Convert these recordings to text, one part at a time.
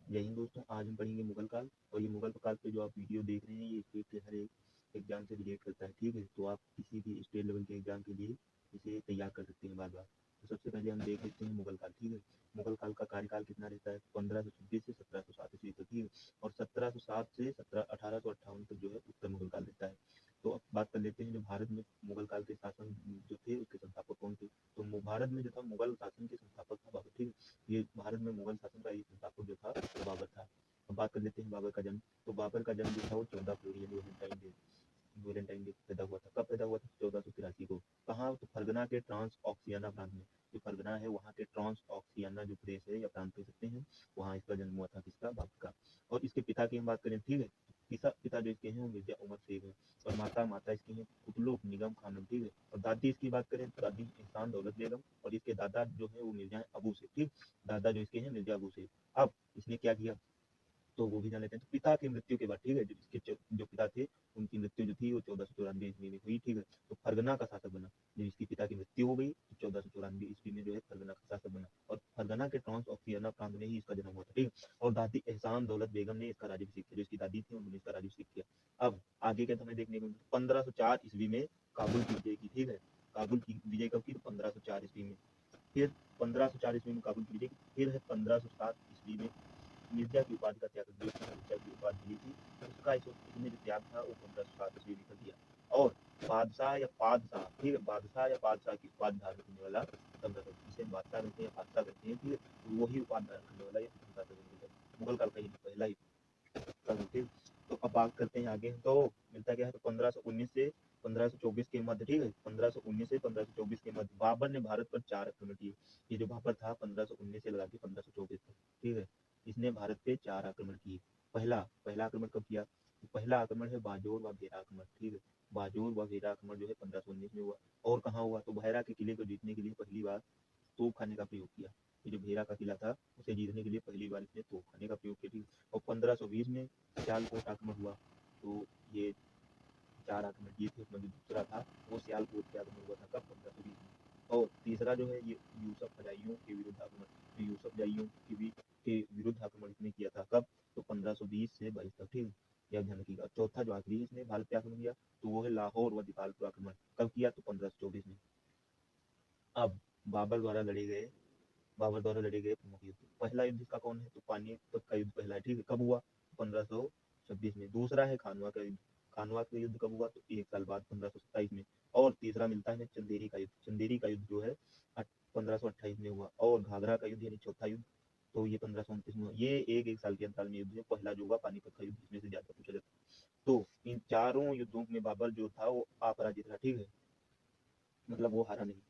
जय हिंद दोस्तों, आज हम पढ़ेंगे मुगल काल। और ये मुगल काल पे जो आप वीडियो देख रहे हैं ये स्टेट के हर एक एग्जाम से रिलेट करता है। ठीक है, तो आप किसी भी स्टेट लेवल के एग्जाम के लिए इसे तैयार कर सकते हैं बार बार। तो सबसे पहले हम देख लेते हैं मुगल काल। ठीक है, मुगल काल का कार्यकाल कितना रहता है? 1526 से 1707 ईस्वी तक। ठीक है, और 1707 से 1858 तक जो है उत्तर मुगल काल रहता है। तो अब बात कर लेते हैं जो भारत में मुगल काल के शासन जो थे उसके संस्थापक कौन थे। तो भारत में जो था मुगल शासन के संस्थापक था बाबर। ठीक है, ये भारत में मुगल शासन का एक संस्थापक जो था वो बाबर था। अब बात कर लेते हैं बाबर का जन्म। तो बाबर का जन्म जो था वो 14 फरवरी यानी वैलेंटाइन डे पैदा हुआ था। कब पैदा हुआ था? 1483 को। कहाँ? तो फरगना के ट्रांस ऑक्सियाना प्रांत में। जो फरगना है वहाँ के ट्रांस ऑक्सियाना जो प्रदेश है या प्रांत कह सकते हैं, वहाँ इसका जन्म हुआ था। किसका? बाबर का। और इसके पिता की हम बात करें, ठीक है, पिता जो इसके हैं वो मिर्जा उमर शेख है। और माता इसकी है कुतलुक निगम खानम। ठीक है, और दादी इसकी बात करें तो दादी एहसान दौलत बेगम। और इसके दादा जो है वो मिर्जा अबू शेख। ठीक, दादा जो इसके हैं मिर्जा अबू शेख। अब इसने क्या किया तो वो भी जान लेते हैं। तो पिता की मृत्यु के बाद, ठीक है, जो इसके जो पिता थे उनकी मृत्यु जो थी वो 1494 ईस्वी में हुई। ठीक है, तो फरगना का शासक बना। जब इसके पिता की मृत्यु हो गई तो 1494 ईस्वी में जो है फरगना का शासक बना। और फरगना के ट्रांस ऑक्सियाना प्रांत में ही इसका जन्म हुआ था। ठीक है, और दादी एहसान दौलत बेगम ने इसका राज्याभिषेक किया। जो इसकी दादी थी उन्होंने इसका राज्याभिषेक किया। अब आगे क्या हमें देखने को 1504 ईस्वी में काबुल की विजय की। ठीक है, काबुल की विजय कब की? 1504 ईस्वी में। फिर 1504 ईस्वी में काबुल की विजय की। फिर है 1507 ईस्वी में मिर्जा की उपाधि का त्याग कर दिया। मिर्जा की उपाधि मिली थी उसका इसने जो त्याग था वो 1507 ईस्वी में कर दिया। और बादशाह या पादशाह, ठीक है, बादशाह या पादशाह की उपाधि धारण करने वाला स्वतंत्रता, इसे बादशाह कहते हैं, बादशाह कहते हैं। ठीक है, तो वही उपाधि धारण करने वाला ये स्वतंत्रता मुगल काल का ही पहला ही काल। ठीक, तो अब बात करते हैं आगे। तो मिलता क्या है? तो 1519 से 1524 के मध्य, ठीक है, 1519 से 1524 के मध्य बाबर ने भारत पर 4 आक्रमण किए। ये जो बाबर था 1519 से लगा के 1524 तक, ठीक है, इसने भारत पे 4 आक्रमण किए। पहला पहला आक्रमण कब किया? तो पहला आक्रमण है बाजोर व भेरा आक्रमण। ठीक है, बाजोर व भेरा आक्रमण जो है 1519 में हुआ। और कहाँ हुआ? तो बहरा के किले को जीतने के लिए पहली बार तोप खाने का प्रयोग किया। ये जो भेरा का किला था उसे जीतने के लिए पहली बार इसने तोप खाने का प्रयोग किया। और 1520 में सियालकोट आक्रमण हुआ। तो ये 4 आक्रमण किए थे, उसमें जो दूसरा था वो सियालकोट के आक्रमण हुआ था। कब? 1520 में। और तीसरा जो है ये यूसुफ जाइयों के विरुद्ध आक्रमण। तो यूसुफ जाइयों के विरुद्ध आक्रमण इसने किया था। कब? तो 1520 से 22 तक। ठीक, यह ध्यान रखिएगा। चौथा जो आखिरी इसने भारत पे आक्रमण किया तो वो है लाहौर व दीपालपुर आक्रमण। कब किया? तो 1524 में। अब बाबर द्वारा लड़े गए प्रमुख युद्ध। पहला युद्ध इसका कौन है? तो पानीपत का युद्ध पहला है। ठीक है, कब हुआ? 1526 में। दूसरा है खानवा का युद्ध। खानवा का युद्ध कब हुआ? तो 1 साल बाद 1527 में। और तीसरा मिलता है चंदेरी का युद्ध। चंदेरी का युद्ध जो है 1528 में हुआ। और घाघरा का युद्ध यानी चौथा युद्ध तो ये 1529 में हुआ। ये एक साल के अंतराल में युद्ध है। पहला जो हुआ पानीपत का युद्ध, इसमें से ज्यादा पूछा जाता है। तो इन चारों युद्धों में बाबर जो था वो अपराजित रहा। ठीक है, मतलब वो हारा नहीं।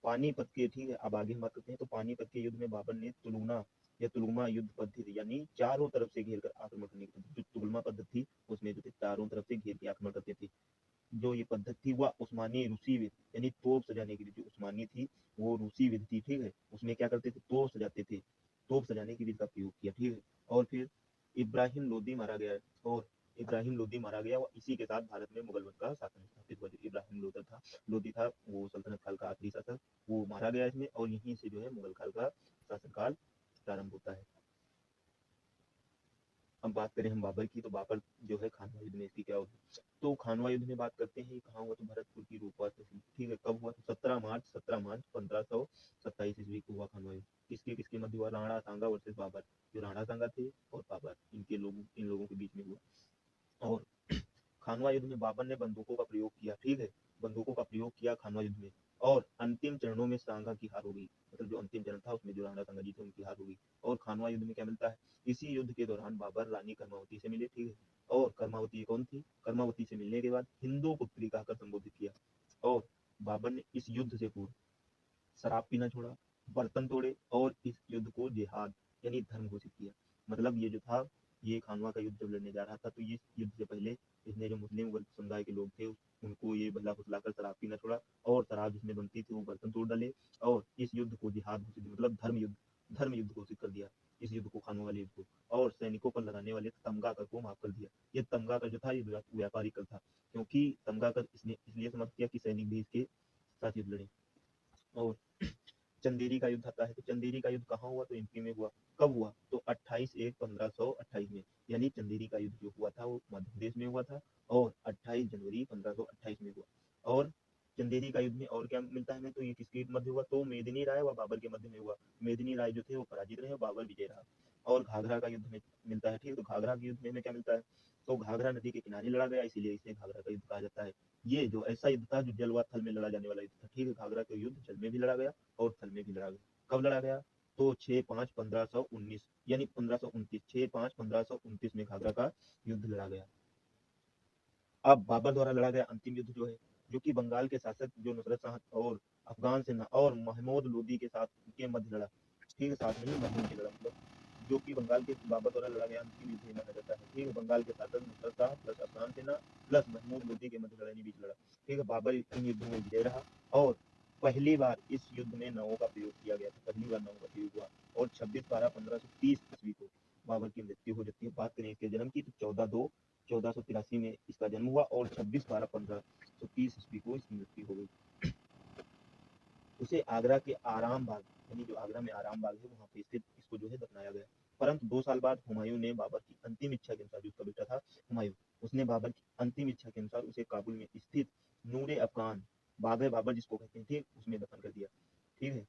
पानीपत के, ठीक है, अब आगे हम बात करते हैं। तो पानीपत के युद्ध में बाबर ने तुलूना या तुलुमा युद्ध पद्धति यानी चारों तरफ से घेर कर आक्रमण करने की जो तुलमा पद्धति थी उसमें जो थे चारों तरफ से घेर के आक्रमण करते थे। जो ये पद्धति थी वह उस्मानी रूसी विध यानी तोप सजाने के लिए जो उस्मानी थी वो रूसी विध थी। ठीक है, उसमें क्या करते थे? तोप सजाते थे। तोप सजाने की विधि का प्रयोग किया। ठीक है, और फिर इब्राहिम लोदी मारा गया। और इब्राहिम लोदी मारा गया और इसी के साथ भारत में मुगल वंश का शासन स्थापित हुआ। जो इब्राहिम लोदी था वो सल्तनत काल का आखिरी शासक, वो मारा गया इसमें। और यहीं से जो है मुगल काल का शासनकाल प्रारंभ होता है। अब बात करें हम बाबर की। तो बाबर जो है खानवा युद्ध में इसकी क्या होती है? तो खानवा युद्ध में बात करते हैं कहाँ हुआ? तो भरतपुर की रूपा तहसील। ठीक है, कब हुआ? तो 17 मार्च 1527 ईस्वी को हुआ खानवा युद्ध। किसके किसके मध्य हुआ? राणा सांगा वर्सेस बाबर। जो राणा सांगा थे और बाबर, इन लोगों के बीच में हुआ। और खानवा युद्ध में बाबर ने बंदूकों का प्रयोग किया। ठीक है, बंदूकों का प्रयोग किया खानवा युद्ध में। और अंतिम चरणों में सांगा की हार हो गई। मतलब जो अंतिम चरण था उसमें जो राणा सांगा जी थे उनकी हार हो गई। और खानवा युद्ध में क्या मिलता है? इसी युद्ध के दौरान बाबर रानी कर्मावती से मिले। ठीक है, और कर्मावती कौन थी? कर्मावती से मिलने के बाद हिंदू पुत्री कहकर संबोधित किया। और बाबर ने इस युद्ध से पूर्व शराब पीना छोड़ा, बर्तन तोड़े और इस युद्ध को जिहाद यानी धर्म घोषित किया। मतलब ये जो था, ये खानवा का युद्ध जब लड़ने जा रहा था तो इस युद्ध से पहले इसने जो मुस्लिम वर्ग समुदाय के लोग थे उनको ये बहला फुसलाकर शराब पीना छोड़ा और शराब जिसमें बनती थी वो बर्तन तोड़ डाले और इस युद्ध को जिहाद घोषित, मतलब धर्म युद्ध घोषित कर दिया। इस युद्ध को, खानवा वाले युद्ध को। और सैनिकों पर लगाने वाले तमगा कर को माफ कर दिया। ये तमगा कर जो था ये व्यापारी कर था, क्योंकि तमगा कर इसने इसलिए समाप्त किया कि सैनिक भी इसके साथ युद्ध लड़े। और चंदेरी का युद्ध आता है। तो चंदेरी का युद्ध कहाँ हुआ? तो एमपी में हुआ। कब हुआ? तो 28/1/1528 में, यानी चंदेरी का युद्ध जो हुआ था वो मध्य प्रदेश में हुआ था और 28 जनवरी 1528 में हुआ। और चंदेरी का युद्ध में और क्या मिलता है हमें, तो ये किसके मध्य हुआ, तो मेदिनी राय व बाबर के मध्य में हुआ। मेदिनी राय जो थे वो पराजित रहे, बाबर विजय रहा। और घाघरा का युद्ध में मिलता है, ठीक है, तो घाघरा के युद्ध में हमें क्या मिलता है, तो घाघरा नदी के किनारे लड़ा गया, इसीलिए इसे घाघरा का युद्ध कहा जाता है। ये जो ऐसा युद्ध था जो जल व थल में लड़ा जाने वाला युद्ध था, ठीक है, घाघरा का युद्ध जल में भी लड़ा गया और थल में भी लड़ा गया। कब लड़ा गया, तो 6/5/1519 यानी 1529, 6/5/1529 में घाघरा का युद्ध लड़ा गया। अब बाबर द्वारा लड़ा गया अंतिम युद्ध जो है, जो कि बंगाल के शासक जो नुसरत शाह और अफगान सेना और महमूद लोदी के साथ के मध्य लड़ा, ठीक है, साथ नहीं मध्य के लड़ा, मतलब जो कि बंगाल के बाबर द्वारा लड़ा गया अंतिम युद्ध माना जाता है, ठीक है, बंगाल के शासक नुसरत शाह प्लस अफगान सेना प्लस महमूद लोदी के मध्य लड़ाई बीच लड़ा, ठीक है। बाबर इन युद्धों में विजय रहा और पहली बार इस युद्ध में नावों का प्रयोग किया गया था, पहली बार नावों का प्रयोग हुआ। और 26/12/1530 ईस्वी को बाबर की मृत्यु हो जाती है। बात करें इसके जन्म की, तो 14/2/1483 में इसका जन्म हुआ और 26/12/1530 ईस्वी को इसकी मृत्यु हो गई। उसे आगरा के आराम बाग, यानी जो आगरा में आराम बाग है वहां पे स्थित इसको जो है दफनाया गया। परंतु 2 साल बाद हुमायूं ने बाबर की अंतिम इच्छा के अनुसार, जो उसका बेटा था हुमायूं, उसने बाबर की अंतिम इच्छा के अनुसार उसे काबुल में स्थित नूरे अफगान बाग बाबर जिसको कहते हैं, ठीक, उसमें दफन कर दिया, ठीक है।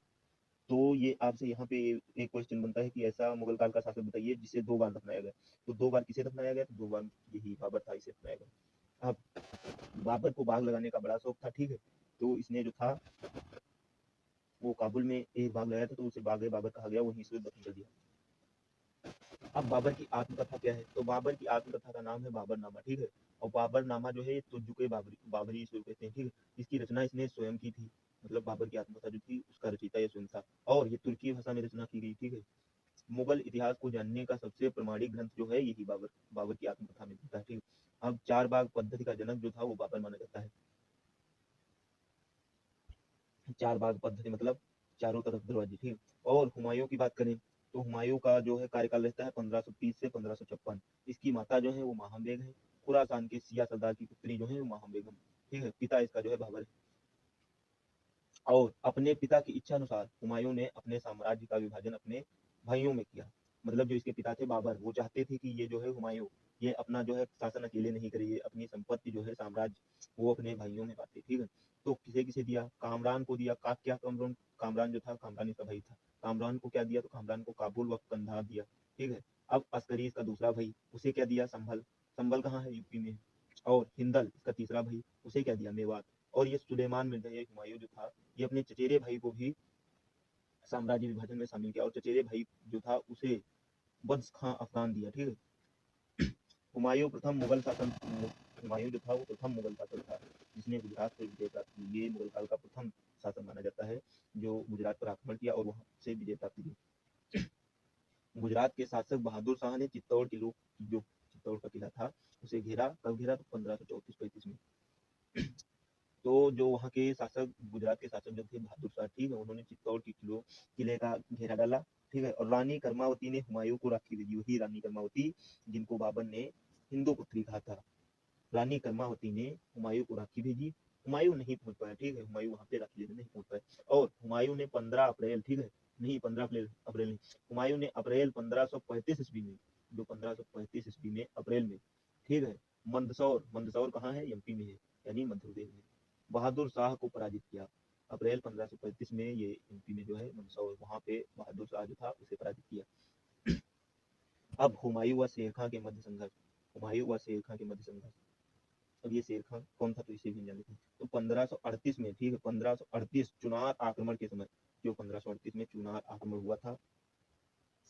तो ये आपसे यहाँ पे एक क्वेश्चन बनता है कि ऐसा मुगल काल का शासक बताइए जिसे 2 बार दफनाया गया। तो 2 बार किसे दफनाया गया, तो 2 बार यही बाबर था, इसे दफनाया गया। अब बाबर को बाग लगाने का बड़ा शौक था, ठीक है, तो इसने जो था वो काबुल में एक बाग लगाया था, तो उसे बाग बाबर कहा गया, वहीं से दफन कर दिया। अब बाबर की आत्मकथा क्या है, तो बाबर की आत्मकथा का नाम है बाबरनामा, ठीक है। और बाबरनामा जो है तुजुके बाबरी इसको कहते हैं, ठीक है। इसकी रचना इसने स्वयं की थी, मतलब बाबर की आत्मकथा जो थी उसका रचयिता ये स्वयं था और ये तुर्की भाषा में रचना की गई, ठीक है। मुगल इतिहास को जानने का सबसे प्रमाणिक ग्रंथ जो है यही बाबर की आत्मकथा में मिलता है, ठीक है। अब 4 बाग पद्धति का जनक जो था वो बाबर माना जाता है। 4 बाग पद्धति मतलब चारों तरफ दरवाजे, ठीक। और हुमायूं की बात करें तो हुमायूं का जो है कार्यकाल रहता है 1530 से 1556। इसकी माता जो है वो माहम बेग है। खुरासान के सिया सरदार की पुत्री जो है वो माहम बेगम, ठीक है। पिता इसका जो है बाबर है। और अपने पिता की इच्छा अनुसार हुमायूं ने अपने साम्राज्य का विभाजन अपने भाइयों में किया। मतलब जो इसके पिता थे बाबर, वो चाहते थे कि ये जो है हुमायूं ये अपना जो है शासन अकेले नहीं करे, ये अपनी संपत्ति जो है साम्राज्य वो अपने भाइयों में बांटे, ठीक है। तो किसे किसे दिया, कामरान को दिया। क्या कामरान, कामरान जो था कामरान इसका भाई था, कामरान को क्या दिया, तो कामरान को काबुल व कंधार दिया, ठीक है। अब अस्करी इसका दूसरा भाई, उसे क्या दिया, संभल। संभल कहाँ है, यूपी में। और हिंदल इसका तीसरा भाई, उसे क्या दिया, मेवात। और ये सुलेमान मिर्जा ये हुमायूं जो था ये अपने चचेरे भाई को भी साम्राज्य विभाजन में शामिल किया और चचेरे भाई जो था उसे बद्स खां अफगान दिया, ठीक है। हुमायूं प्रथम मुगल शासन हुमायूं जो था वो प्रथम मुगल शासक था जिसने गुजरात पर विजय प्राप्त की। ये मुगल काल का प्रथम शासक माना जाता है जो गुजरात पर आक्रमण किया और वहां से विजय प्राप्त की। गुजरात के शासक बहादुर शाह ने चित्तौड़ किलो जो चित्तौड़ का किला था उसे घेरा। कब घेरा, तो 1534-35 में। तो जो वहाँ के शासक, गुजरात के शासक जो थे बहादुर शाह, ठीक है, उन्होंने चित्तौड़ की किले का घेरा डाला, ठीक है। और रानी कर्मावती ने हुमायूं को राखी भेजी, वही रानी कर्मावती जिनको बाबर ने हिंदू पुत्री कहा था। रानी कर्मावती ने हुमायूं को राखी भेजी। हुमायूं नहीं पहुंच पाया, ठीक है, हुमायूं वहां पे राखी लेने नहीं पहुंच पाए। और हुमायूं ने 15 अप्रैल, ठीक है, नहीं 15 अप्रैल नहीं, हुमायूं ने अप्रैल 1535 ईस्वी में, जो 1535 ईस्वी में अप्रैल में, ठीक है, मंदसौर, मंदसौर कहाँ है, एमपी में है, यानी मध्य प्रदेश में, बहादुर शाह को पराजित किया। अप्रैल 1535 में ये एमपी में जो है मंदसौर, वहां पे बहादुर शाह जो था उसे पराजित किया। अब हुमायूं व शेर खां के मध्य संघर्ष, हुमायूं व शेर खां के मध्य संघर्ष। अब ये शेर खान कौन था, तो इसे भी जान लेते हैं। तो 1538 में, ठीक है, 1538 चुनार आक्रमण के समय, जो 1538 में चुनार आक्रमण हुआ था,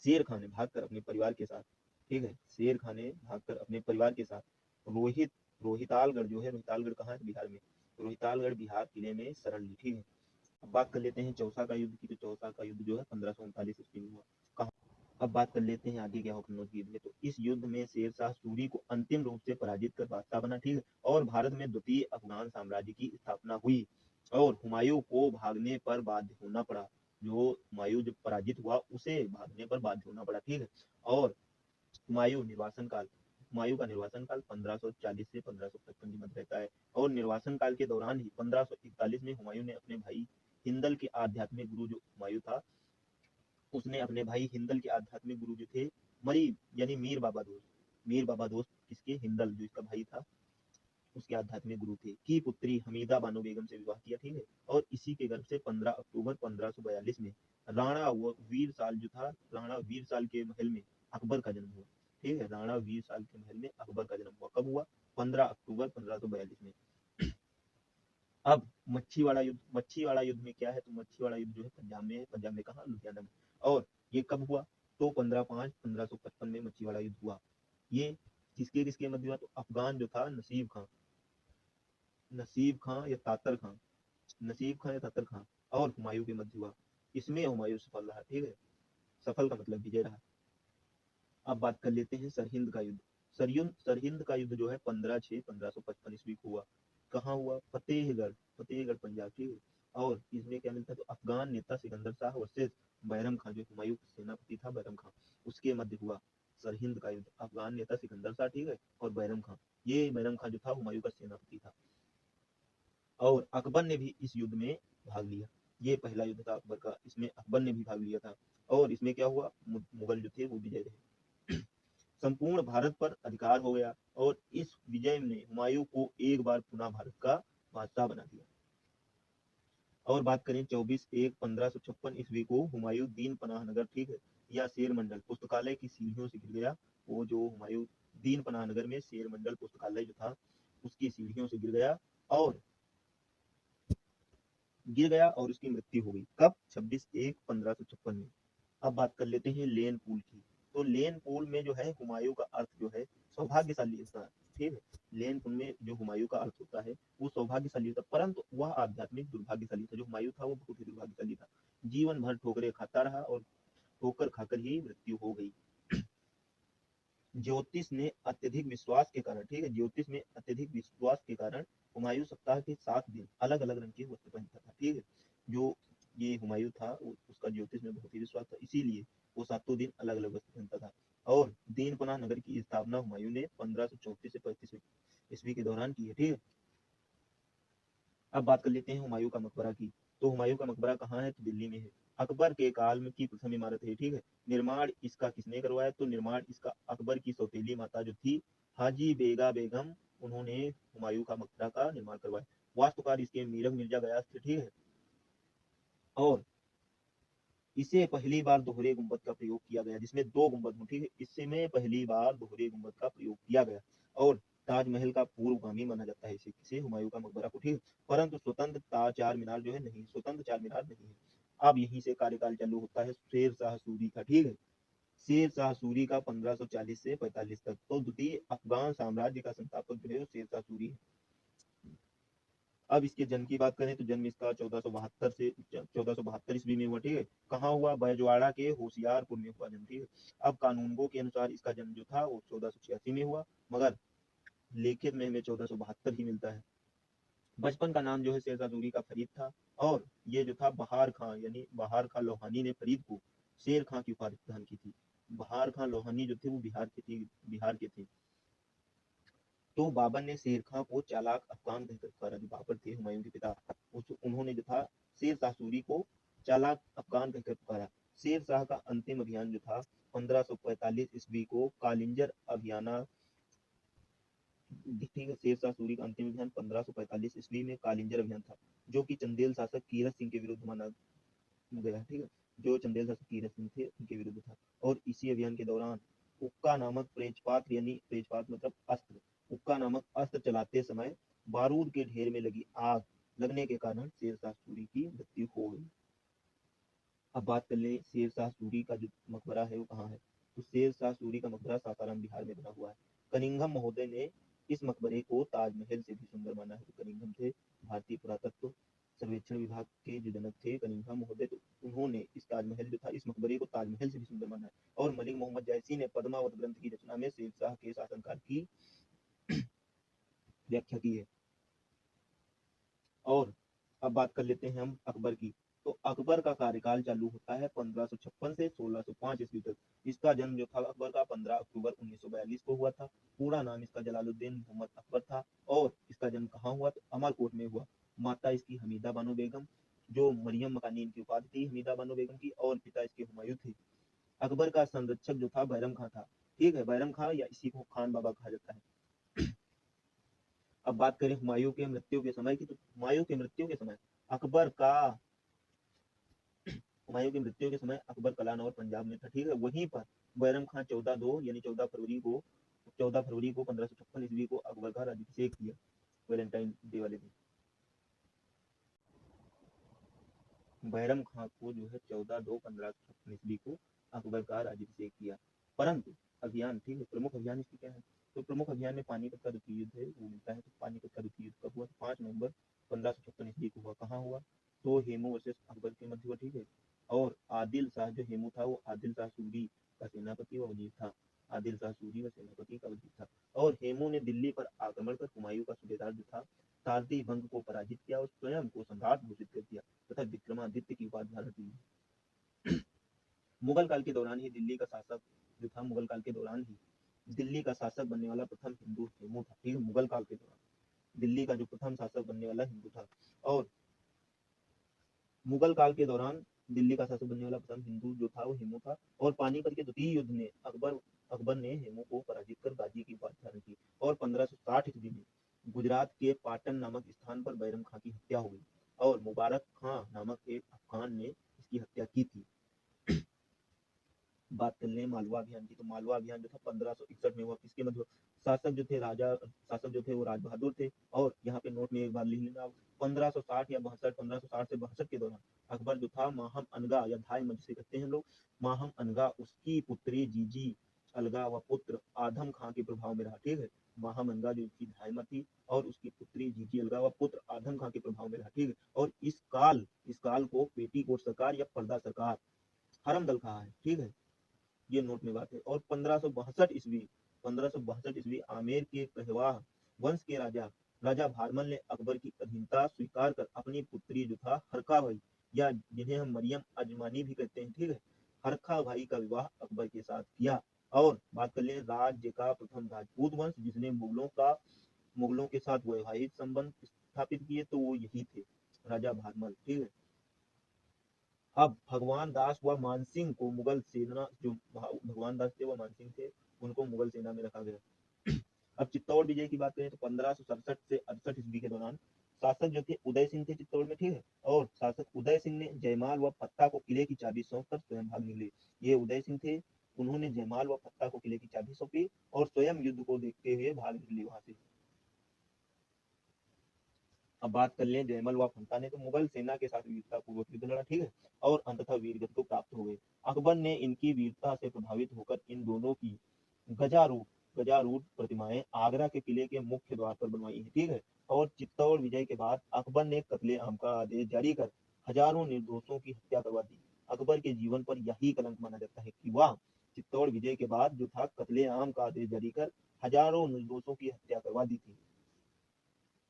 शेर खान ने भागकर अपने परिवार के साथ, ठीक है, शेर खान ने भागकर अपने परिवार के साथ रोहितालगढ़ जो है, रोहितालगढ़ कहाँ है, बिहार में, रोहितालगढ़ बिहार किले में शरण ली, ठीक है। अब बात कर लेते हैं चौसा का युद्ध की। तो चौसा का युद्ध जो है 1539 ईस्वी में हुआ। कहाँ, अब बात कर लेते हैं आगे क्या हुआ कन्नौज युद्ध में। तो इस युद्ध में शेर शाह सूरी को अंतिम रूप से पराजित कर बादशाह बना, ठीक है। और भारत में द्वितीय अफगान साम्राज्य की स्थापना हुई और हुमायूं को भागने पर बाध्य होना पड़ा। जो हुमायूं जब पराजित हुआ उसे भागने पर बाध्य होना पड़ा, ठीक है। और हुमायूं का निर्वासन काल 1540 से 1555 के मध्य रहता है। और निर्वासन काल के दौरान ही 1541 में हुमायूं ने अपने भाई हिंदल के आध्यात्मिक गुरु, जो हुमायूं था उसने अपने भाई हिंदल के आध्यात्मिक गुरु जो थे मरी यानी मीर बाबा दोस्त किसके, हिंदल जो इसका भाई था उसके आध्यात्मिक गुरु थे, की पुत्री हमीदा बानो बेगम से विवाह किया, ठीक है। और इसी के गर्भ से 15 अक्टूबर 1542 में राणा वीर साल जो था, राणा वीर साल के महल में अकबर का जन्म हुआ, ठीक है। राणा वीर साल के महल में अकबर का जन्म हुआ, कब हुआ, 15 अक्टूबर 1542 में। अब मच्छीवाड़ा युद्ध में क्या है, तो मच्छीवाड़ा युद्ध जो है पंजाब में है, पंजाब में कहा, लुधियाना में। और ये कब हुआ, तो 15/5/1555 में मच्छीवाड़ा युद्ध हुआ। ये किसके किसके मध्य हुआ, तो अफगान जो था नसीब खां या तातर खां, नसीब खां या तातर खां और हुमायूं के मध्य हुआ। इसमें हुमायूं सफल रहा, ठीक है। सफल का मतलब विजय रहा। अब बात कर लेते हैं सरहिंद का युद्ध। सरहिंद का युद्ध जो है 15/6/1555 ईस्वी को हुआ। कहाँ हुआ, फतेहगढ़ पंजाब, ठीक है। और इसमें क्या मिलता है, तो अफगान नेता सिकंदर शाह वर्सेस बैरम खान, जो हुमायूं का सेनापति था बैरम खान, उसके मध्य हुआ सरहिंद का युद्ध। अफगान नेता सिकंदर शाह, ठीक है, और बैरम खान, ये बैरम खान जो था हुमायूं का सेनापति था। और अकबर ने भी इस युद्ध में भाग लिया। ये पहला युद्ध था अकबर का, इसमें अकबर ने भी भाग लिया था। और इसमें क्या हुआ, मुगल जो थे वो विजय रहे, संपूर्ण भारत पर अधिकार हो गया। और इस विजय ने हुमायूं को एक बार पुनः भारत का बादशाह बना दिया। और बात करें 24/1/1556 ईस्वी को हुमायूं दीन पनाह नगर, ठीक है, या शेर मंडल पुस्तकालय की सीढ़ियों से गिर गया। वो जो हुमायूं दीन पनाह नगर में शेर मंडल पुस्तकालय जो था उसकी सीढ़ियों से गिर गया और उसकी मृत्यु हो गई, कब, 26/1/1556 में। अब बात कर लेते हैं लेन पुल की। तो लेन पुल में जो है हुमायूं का अर्थ जो है सौभाग्यशाली इंसान, ठीक है। लेन पुल में जो हुमायूं का अर्थ होता है वो सौभाग्यशाली था, परंतु वह आध्यात्मिक दुर्भाग्यशाली था। जो हुमायूं था वो बहुत ही दुर्भाग्यशाली था, जीवन भर ठोकरें खाता रहा और ठोकर खाकर ही मृत्यु हो गई। ज्योतिष में अत्यधिक विश्वास के कारण, ठीक है, ज्योतिष में अत्यधिक विश्वास के कारण हुमायूं सप्ताह के 7 दिन अलग अलग रंग के वस्त्र पहनता था, ठीक है। जो ये हुमायूं था उसका ज्योतिष में बहुत ही विश्वास था, इसीलिए वो 7 दिन अलग अलग वस्त्र पहनता था। और दीनपनाह नगर की स्थापना हुमायूं ने 1534 से 35 ईस्वी के दौरान की है, ठीक है। अब बात कर लेते हैं हुमायूं का मकबरा की। तो हुमायूं का मकबरा कहाँ है, तो दिल्ली में है। अकबर के काल में की प्रथम इमारत है, ठीक है। निर्माण इसका किसने करवाया, तो निर्माण इसका अकबर की सौतेली माता जो थी हाजी बेगा बेगम, उन्होंने हुमायूं का मकबरा का निर्माण करवाया। वास्तुकार इसके मीरग मिर्जा गयास थे, ठीक है। और इसे पहली बार दोहरे गुंबद का प्रयोग किया गया, जिसमें 2 गुंबद, ठीक है, इसमें पहली बार दोहरे गुंबद का प्रयोग किया गया। और ताजमहल का पूर्वगामी माना जाता है इसे, किसे, हुमायूं का मकबरा को, ठीक है। परंतु स्वतंत्र चार मीनार जो है नहीं, स्वतंत्र चार मीनार नहीं है। अब यहीं से कार्यकाल चालू होता है शेर शाह सूरी का, ठीक है। शेर शाह सूरी का 1540 से 45 तक। तो द्वितीय अफगान साम्राज्य का संस्थापक जो है शेर शाह सूरी है। अब इसके जन्म की बात करें तो जन्म इसका 1472 ईस्वी में हुआ, ठीक है। कहाँ हुआ, बैजवाड़ा के होशियारपुर में हुआ जन्म, ठीक है। अब कानूनगो के अनुसार इसका जन्म जो था वो 1486 में हुआ, मगर लिखित में हमें 1472 ही मिलता है। बचपन का नाम जो है शेरशाह सूरी का फरीद था। और ये जो था बहार खां यानी बहार खां लोहानी ने फरीद को शेर खां की उपाधि प्रदान की थी। बहार खां लोहानी जो थे वो बिहार के थे। तो बाबर ने शेर खां को चालाक अफगान कहकर पुकारा। जो बाबर थे हुमायूं के पिता, उन्होंने जो था शेर शाह सूरी को चालाक अफगान कहकर पुकारा। शेर शाह का अंतिम अभियान जो था 1545 ईस्वी को कालिंजर अभियाना, ठीक है। शेर शाह सूरी का अंतिम अभियान 1545 ईस्वी में कालिंजर अभियान था, जो कि चंदेल शासक कीरत सिंह के विरुद्ध माना गया, ठीक है। जो चंदेल शासक कीरत सिंह थे उनके विरुद्ध था। और इसी अभियान के दौरान उक्का नामक प्रेजपात यानी प्रेजपात मतलब अस्त्र, उक्का नामक अस्त्र चलाते समय बारूद के ढेर में लगी आग लगने के कारण शेर शाह सूरी की मृत्यु हो गई। अब बात कर ले शेर शाह सूरी का जो मकबरा है वो कहाँ है, तो शेर शाह सूरी का मकबरा सासाराम बिहार में बना हुआ है। कनिंघम महोदय ने इस मकबरे को ताजमहल से भी सुंदर माना है। तो कनिंघम थे भारतीय पुरातत्व सर्वेक्षण विभाग के जो जनक थे कनिंघम महोदय, तो उन्होंने इस ताजमहल जो था इस मकबरे को ताजमहल से भी सुंदर माना है। और मलिक मोहम्मद जायसी ने पद्मावत ग्रंथ की रचना में शेर शाह के शासनकाल की व्याख्या की है। और अब बात कर लेते हैं हम अकबर की। तो अकबर का कार्यकाल चालू होता है 1556 से 1605 ईस्वी तक। इसका जन्म जो था अकबर का 15 अक्टूबर 1942 को हुआ था। पूरा नाम इसका जलालुद्दीन मोहम्मद अकबर था। और इसका जन्म कहाँ हुआ, तो अमरकोट में हुआ। माता इसकी हमीदा बानो बेगम, जो मरियम मकानी इनकी उपाधि थी हमीदा बानो बेगम की, और पिता इसके हुमायूं थे। अकबर का संरक्षक जो था बैरम खां था, ठीक है, बैरम खां या इसी को खान बाबा कहा जाता है। अब बात करें हुमायूं के मृत्यु के समय की, तो हुमायूं के मृत्यु के समय अकबर का हुमायूं की मृत्यु के समय अकबर कलानौर पंजाब में था, ठीक है। वहीं पर बैरम खां 14/2 यानी 14 फरवरी को 1556 ईस्वी को अकबर का राज्याभिषेक किया, वैलेंटाइन डे वाले दिन। बैरम खां को जो है 14/2/1556 ईस्वी को अकबर का राज्याभिषेक किया। परंतु अभियान, ठीक है, प्रमुख अभियान इसकी क्या है, तो प्रमुख अभियान में पानीपत का द्वितीय युद्ध है वो मिलता है। तो पानीपत का द्वितीय युद्ध कब हुआ, 5 नवंबर 1556 ईस्वी को हुआ। कहाँ हुआ, तो हेमू वर्सेस अकबर के मध्य हुआ, ठीक है। और आदिल शाह जो हेमू था वो आदिल शाह सूरी का सेनापति व वजीर था, आदिल शाह सूरी व सेनापति का वजीर था। और हेमू ने दिल्ली पर आक्रमण कर हुमायूं का सूबेदार जो था तारदी भंग को पराजित किया और स्वयं को सम्राट घोषित कर दिया तथा विक्रमादित्य की उपाधि धारण की। मुगल काल के दौरान ही दिल्ली का शासक जो था, मुगल काल के दौरान ही दिल्ली का शासक बनने वाला प्रथम हिंदू हेमू था, ठीक है। मुगल काल के दौरान दिल्ली का जो प्रथम शासक बनने वाला हिंदू था, और मुगल काल के दौरान दिल्ली का शासक बनने वाला प्रथम हिंदू जो था वो हेमू था। और पानीपत के द्वितीय युद्ध में अकबर ने हेमू को पराजित कर गाजी की उपाधि धारण की। और 1560 ईस्वी में गुजरात के पाटन नामक स्थान पर बैरम खां की हत्या हो गई और मुबारक खां नामक एक अफगान ने इसकी हत्या की थी। बात कर लें मालवा अभियान की, तो मालवा अभियान जो था 1561 में हुआ। किसके मध्य, शासक जो थे वो राज बहादुर थे। और यहाँ पे नोट में एक बार लिख लेना, 1560 या 62, 1560 से 62 के दौरान अकबर जो था माहम अनगा या धाय मज से कहते हैं लोग, माहम अनगा उसकी पुत्री जीजी अलगा व पुत्र आदम खां के प्रभाव में रहा, ठीक है। माहम अनगा जो उसकी धायमा थी और उसकी पुत्री जीजी अलगा व पुत्र आदम खां के प्रभाव में रहा, ठीक है। और इस काल को पेटीकोट सरकार या पर्दा सरकार हरम दल कहा है, ठीक है। ये नोट में बात है। और 1562 ईस्वी आमेर के कहवाह वंश के राजा भारमल ने अकबर की अधीनता स्वीकार कर अपनी पुत्री जो था हरका भाई, या जिन्हें हम मरियम अजमानी भी कहते हैं, ठीक है, हरका भाई का विवाह अकबर के साथ किया। और बात कर ले राज्य का प्रथम राजपूत वंश जिसने मुगलों के साथ वैवाहिक संबंध स्थापित किए, तो वो यही थे, राजा भारमल, ठीक है। अब भगवान दास व मानसिंह को मुगल सेना, जो भगवान दास थे व मानसिंह थे, उनको मुगल सेना में रखा गया। अब चित्तौड़ विजय की बात करें तो 1567 से 68 ईस्वी के दौरान शासक जो थे उदय सिंह थे चित्तौड़ में, ठीक है। और शासक उदय सिंह ने जयमाल व पत्ता को किले की चाबी सौंप कर स्वयं भाग निकले। ये उदय सिंह थे, उन्होंने जयमाल व पत्ता को किले की चाबी सौंपी और स्वयं युद्ध को देखते हुए भाग निकले वहां से। अब बात कर लें जयमल व फंता ने, तो मुगल सेना के साथ वीरता पूर्वक युद्ध लड़ा, ठीक है, और अंततः वीरगति को प्राप्त हो गए। अकबर ने इनकी वीरता से प्रभावित होकर इन दोनों की गजारूढ़ प्रतिमाएं आगरा के किले के मुख्य द्वार पर बनवाई है, ठीक है। और चित्तौड़ विजय के बाद अकबर ने कत्ले आम का आदेश जारी कर हजारों निर्दोषों की हत्या करवा दी। अकबर के जीवन पर यही कलंक माना जाता है कि वह चित्तौड़ विजय के बाद जो था कत्ले आम का आदेश जारी कर हजारों निर्दोषों की हत्या करवा दी थी।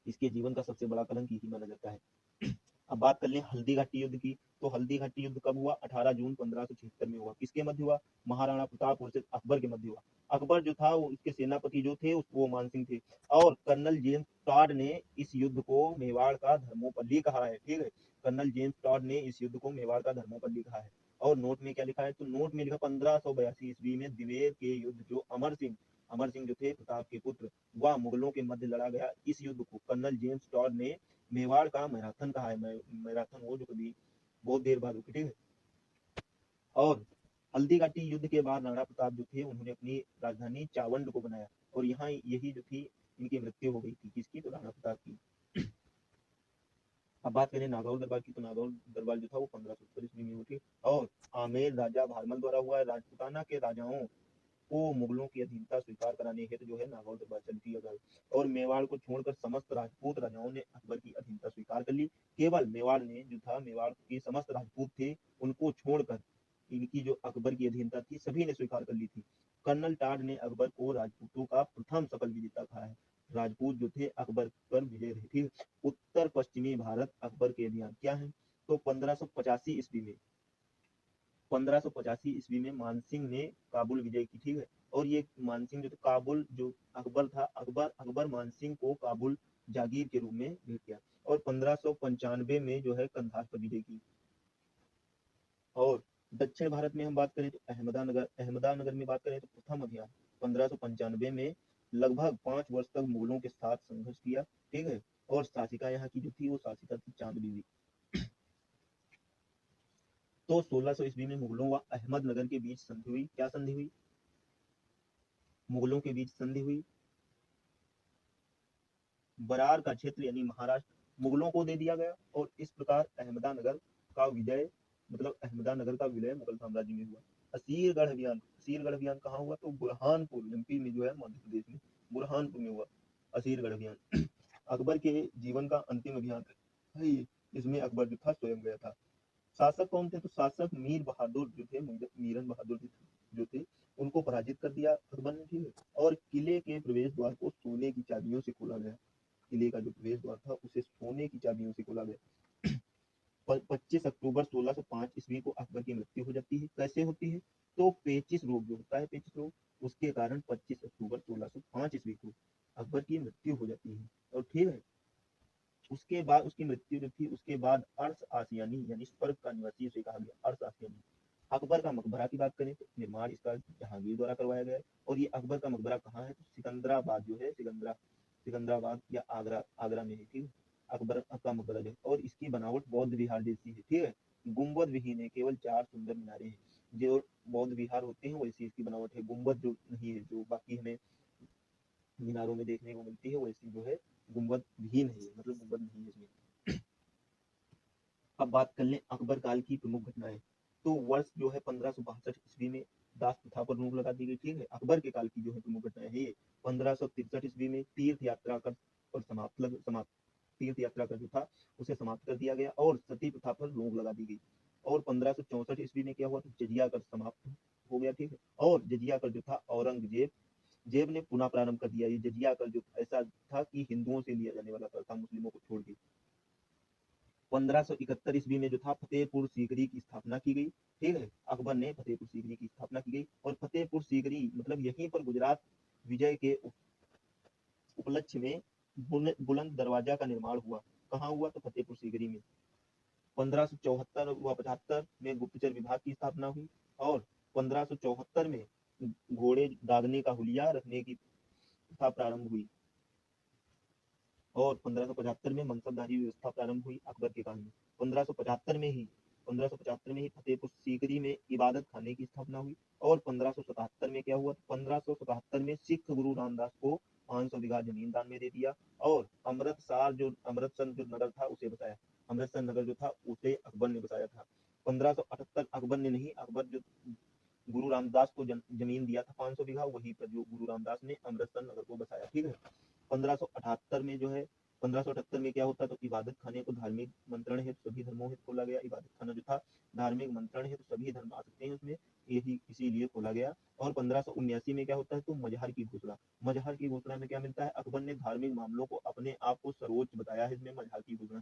इसके जीवन का सबसे बड़ा कलंक यही माना जाता है। अब बात कर लें हल्दी घाटी युद्ध की, तो हल्दी घाटी युद्ध कब हुआ, 18 जून 1576 में हुआ। किसके मध्य हुआ, महाराणा प्रताप वर्सेस अकबर के मध्य हुआ। अकबर जो था वो इसके सेनापति जो थे वो मानसिंह थे। और कर्नल जेम्स टॉड ने इस युद्ध को मेवाड़ का धर्मोपल्ली कहा है, ठीक है। कर्नल जेम्स टॉड ने इस युद्ध को मेवाड़ का धर्मोपल्ली कहा है। और नोट में क्या लिखा है, तो नोट में लिखा 1582 ईस्वी में दिवेर के युद्ध जो अमर सिंह जो थे प्रताप के पुत्र, वह मुगलों के मध्य लड़ा गया। इस युद्ध को कर्नल जेम्स टॉड ने मेवाड़ का मैराथन कहा है। मैराथन वो जो कभी बहुत देर बाद रुकी, ठीक है। और हल्दी घाटी युद्ध के बाद राणा प्रताप जो थे उन्होंने अपनी राजधानी चावंड को बनाया और यहाँ यही जो थी इनकी मृत्यु हो गई थी, किसकी, तो राणा प्रताप की। अब बात करें नागौर दरबार की, तो नागौर दरबार जो था वो 1570 ईस्वी में हुई। और आमेर राजा भारमल द्वारा हुआ। राजपूताना के राजाओं को मुगलों की अधीनता स्वीकार कराने हेतु जो है नागौर दरबार चली थी अगर। और मेवाड़ को छोड़कर समस्त राजपूत राजाओं ने अकबर की अधीनता स्वीकार कर ली। केवल मेवाड़ ने जो था, मेवाड़ के समस्त राजपूत थे उनको छोड़कर इनकी जो अकबर की अधीनता थी सभी ने स्वीकार कर ली थी। कर्नल टाड ने अकबर को राजपूतों का प्रथम सफल विजेता कहा है। राजपूत जो थे अकबर पर विजय रहे थे। उत्तर पश्चिमी भारत अकबर के अभियान क्या है, तो 1585 ईस्वी में 1585 ईस्वी में मानसिंह ने काबुल विजय की, ठीक है। और ये मानसिंह जो काबुल जो अकबर था, अकबर मानसिंह को काबुल जागीर के रूप में भेंट किया। और 1595 में जो है कंधार पर विजय की। और दक्षिण भारत में हम बात करें तो अहमदानगर में बात करें तो प्रथम अभियान 1595 में लगभग 5 वर्ष तक मुगलों के साथ संघर्ष किया, ठीक है। और शासिका यहाँ की जो थी वो शासिका थी चांद बीवी। तो 1600 ईस्वी में मुगलों व अहमदनगर के बीच संधि हुई। क्या संधि हुई? मुगलों के बीच संधि हुई। बरार का क्षेत्र यानी महाराष्ट्र मुगलों को दे दिया गया और इस प्रकार अहमदानगर का विजय, मतलब अहमदानगर का विलय मुगल साम्राज्य में हुआ। असीरगढ़ अभियान कहाँ हुआ? तो बुरहानपुर, एमपी में जो है, मध्य प्रदेश में बुरहानपुर में हुआ असीरगढ़ अभियान। अकबर के जीवन का अंतिम अभियान है ये। इसमें अकबर जो था स्वयं गया था। शासक कौन थे? तो शासक मीर बहादुर जो थे, मीरन बहादुर जो थे, उनको पराजित कर दिया अकबर ने, ठीक है। और किले के प्रवेश द्वार को सोने की चाबियों से खोला गया। किले का जो प्रवेश द्वार था उसे सोने की चाबियों से खोला गया। 25 अक्टूबर 1605 ईस्वी को अकबर की मृत्यु हो जाती है। कैसे होती है? तो पेचिस रोग जो होता है, पेचिस रोग, उसके कारण 25 अक्टूबर 1605 ईस्वी को अकबर की मृत्यु हो जाती है। और ठीक है, उसके बाद उसकी मृत्यु जो थी, उसके बाद अर्श आसियानी यानी स्वर्ग का निवासी उसे कहा गया, अर्श आसियानी। अकबर का मकबरा की बात करें तो निर्माण इसका जहांगीर द्वारा करवाया गया है। और ये अकबर का मकबरा कहाँ है? तो सिकंदराबाद जो है, सिकंदराबाद या आगरा में है, ठीक है। अकबर का मकबरा जो है, और इसकी बनावट बौद्ध विहार जैसी है, ठीक है। गुम्बद विहीन है, केवल 4 सुंदर मीनारे हैं। जो बौद्ध विहार होते हैं वैसी इसकी बनावट है, गुम्बद जो नहीं है, जो बाकी हमें मीनारों में देखने को मिलती है वैसी जो है गुम्बद विहीन है, मतलब गुम्बद नहीं है इसमें। अब बात कर लें अकबर काल की प्रमुख घटनाएं। तो वर्ष जो है 1562 ईस्वी में दास प्रथा पर रोक लगा दी गई, ठीक है। अकबर के काल की जो है प्रमुख घटनाएं है ये। 1563 ईस्वी में तीर्थ यात्रा कर और समाप्त तीर्थ यात्रा का जो था उसे समाप्त कर दिया गया और सती प्रथा पर रोक लगा दी गई। और 1564 ईस्वी में क्या हुआ? तो जजिया कर समाप्त हो गया, ठीक है। और जजिया कर जो था औरंगजेब ने पुनः प्रारंभ कर दिया। ये जजिया कर जो ऐसा था कि हिंदुओं से लिया जाने वाला कर था, मुस्लिमों को छोड़ के। 1571 ईस्वी में जो था फतेहपुर सीकरी की स्थापना की गई, ठीक है। अकबर ने फतेहपुर सीकरी की स्थापना की गई और फतेहपुर सीकरी मतलब यहीं पर गुजरात विजय के उपलक्ष्य में बुलंद दरवाजा का निर्माण हुआ। कहाँ हुआ? तो फतेहपुर सीकरी में। 1574 व 75 में गुप्तचर विभाग की स्थापना हुई और 1574 में घोड़े दागने का हुलिया रखने की प्रथा प्रारंभ हुई और 1575 में मनसबदारी व्यवस्था प्रारंभ हुई अकबर के काल में। 1575 में ही फतेहपुर सीकरी में इबादत खाने की स्थापना हुई और 1577 में क्या हुआ? 1577 में सिख गुरु रामदास को 500 बीघा जमीन दान में दे दिया और अमृतसर जो नगर था उसे बसाया। अमृतसर नगर जो था उसे अकबर ने बसाया था। 1578 अकबर ने नहीं, अकबर जो गुरु रामदास को जमीन दिया था 500 बीघा, वहीं पर जो गुरु रामदास ने अमृतसर नगर को बसाया, ठीक है। 1578 में जो है 1578 में क्या होता? तो इबादत खाने को धार्मिक मंत्रण हेतु सभी धर्मों हेतु खोला गया। इबादत खाना जो था धार्मिक मंत्रण हेतु सभी धर्म आ सकते हैं उसमें, यही इसीलिए खोला गया। और 1579 में क्या होता है? तो मजहर की घोषणा। मजहर की घोषणा में क्या मिलता है? अकबर ने धार्मिक मामलों को अपने आप को सर्वोच्च बताया है, इसमें मजहर की घोषणा।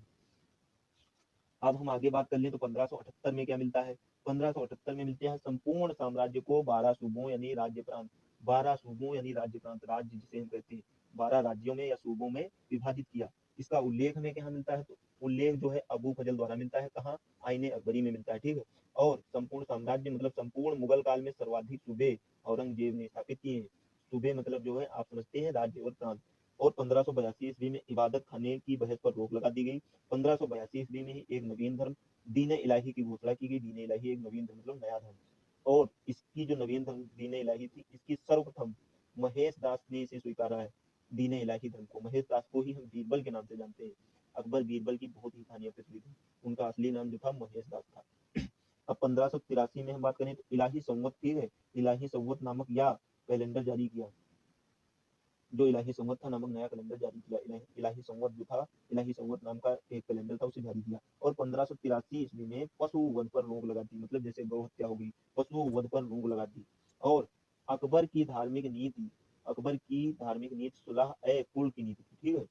अब हम आगे बात कर लें तो 1578 में क्या मिलता है? 1578 में मिलते हैं संपूर्ण साम्राज्य को 12 सूबों यानी राज्य प्रांत, 12 सूबों यानी राज्य प्रांत, राज्य जिसे हम कहते हैं 12 राज्यों में या सूबों में विभाजित किया। इसका उल्लेख हमें कहाँ मिलता है? तो उल्लेख जो है अबू फजल द्वारा मिलता है, कहाँ? आईने अकबरी में मिलता है, ठीक है। और संपूर्ण साम्राज्य मतलब संपूर्ण मुगल काल में सर्वाधिक सूबे औरंगजेब ने स्थापित किए हैं। सूबे मतलब जो है आप समझते हैं राज्य और प्रांत। और 1582 ईस्वी में इबादत खाने की बहस पर रोक लगा दी गई। 1582 ईस्वी में ही एक नवीन धर्म दीन इलाही की घोषणा की गई। दीन इलाही एक नवीन धर्म मतलब नया धर्म, और इसकी जो नवीन धर्म दीन इलाही थी, इसकी सर्वप्रथम महेश दास ने इसे स्वीकारा है। दीन इलाही धर्म को महेश दास को ही हम बीरबल के नाम से जानते हैं। अकबर बीरबल की बहुत ही कहानियां प्रचलित है, उनका असली नाम जो था महेश दास था। अब 1583 में हम बात करें तो इलाही संवत, ठीक है, इलाही संवत नामक या कैलेंडर जारी किया। जो इलाही संवत था नामक नया कैलेंडर जारी किया। इलाही संवत जो था, इलाही संवत नाम का एक कैलेंडर था, उसे जारी किया। और 1583 ईस्वी में पशु वध पर रोक लगा दी, मतलब जैसे गौ हत्या हो गई, पशु वध पर रोक लगा दी। और अकबर की धार्मिक नीति सुलह ए कुल की नीति थी, ठीक है।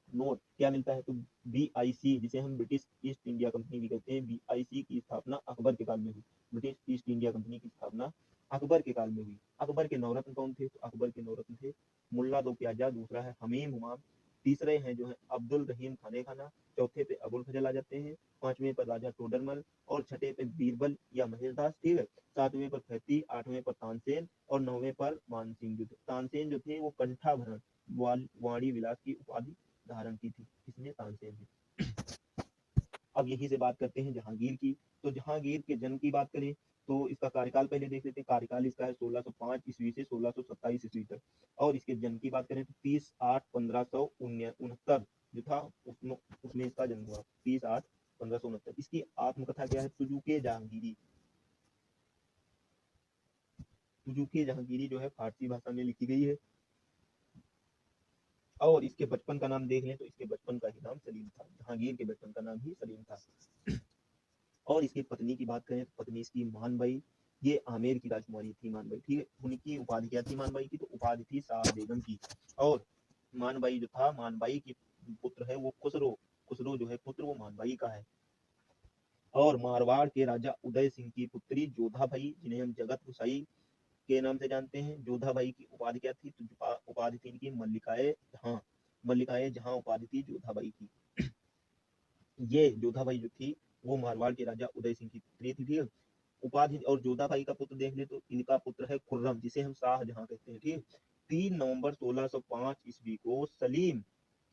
नोट क्या मिलता है? तो BIC जिसे हम ब्रिटिश ईस्ट इंडिया कंपनी भी कहते हैं, BIC की स्थापना अकबर के काल में हुई। ब्रिटिश ईस्ट इंडिया कंपनी की स्थापना अकबर के काल में हुई। अकबर के नवरत्न कौन थे? तो अकबर के नवरत्न थे मुल्ला दो प्याजा, दूसरा है हमीम हुमायूं, तीसरे हैं जो है अब्दुल रहीम खाने खाना, चौथे पे अबुल फजल आ जाते हैं, पांचवें पर राजा टोडरमल और छठे पे बीरबल या महेशदास, ठीक है। सातवें पर फैती, आठवें पर तानसेन और नौवें पर मानसिंह जो थे। तानसेन जो थे वो कंठाभरण वाणी विलास की उपाधि धारण की थी, इसमें तानसेन ने। अब यही से बात करते हैं जहांगीर की। तो जहांगीर के जन्म की बात करें तो इसका कार्यकाल पहले देख लेते हैं। कार्यकाल इसका है 1605 ईस्वी से 1627 ईस्वी तक। और इसके जन्म की बात करें तो 30/8/1569 जो था उसमें इसका जन्म हुआ, 30/8/1569। इसकी आत्मकथा क्या है? तुजुके जहांगीरी। तुजुके जहांगीरी जो है फारसी भाषा में लिखी गई है। और इसके बचपन का नाम देख लें तो इसके बचपन का ही नाम सलीम था। जहांगीर के बचपन का नाम ही सलीम था। और इसकी पत्नी की बात करें तो पत्नी इसकी मानबाई, ये आमेर की राजकुमारी थी मानबाई, ठीक है। उनकी उपाधि क्या थी मानबाई की? तो उपाधि थी शाह बेगम की। और मानबाई जो था, मानबाई की पुत्र है वो खुसरो। खुसरो जो है पुत्र वो मानबाई का है। और मारवाड़ के राजा उदय सिंह की पुत्री जोधाबाई, जिन्हें हम जगत हुसैन के नाम से जानते हैं। जोधाबाई की उपाधि क्या थी? तो उपाधि थी इनकी मल्लिकाए जहां। मल्लिकाए जहां उपाधि थी जोधाबाई की। ये जोधाबाई जो थी वो मारवाड़ के राजा उदय सिंह की पुत्री थी, ठीक है। उपाधि और जोधाबाई का पुत्र देख ले तो इनका पुत्र है खुर्रम, जिसे हम शाहजहां कहते हैं, ठीक है। 3 नवंबर 1605 ईस्वी को सलीम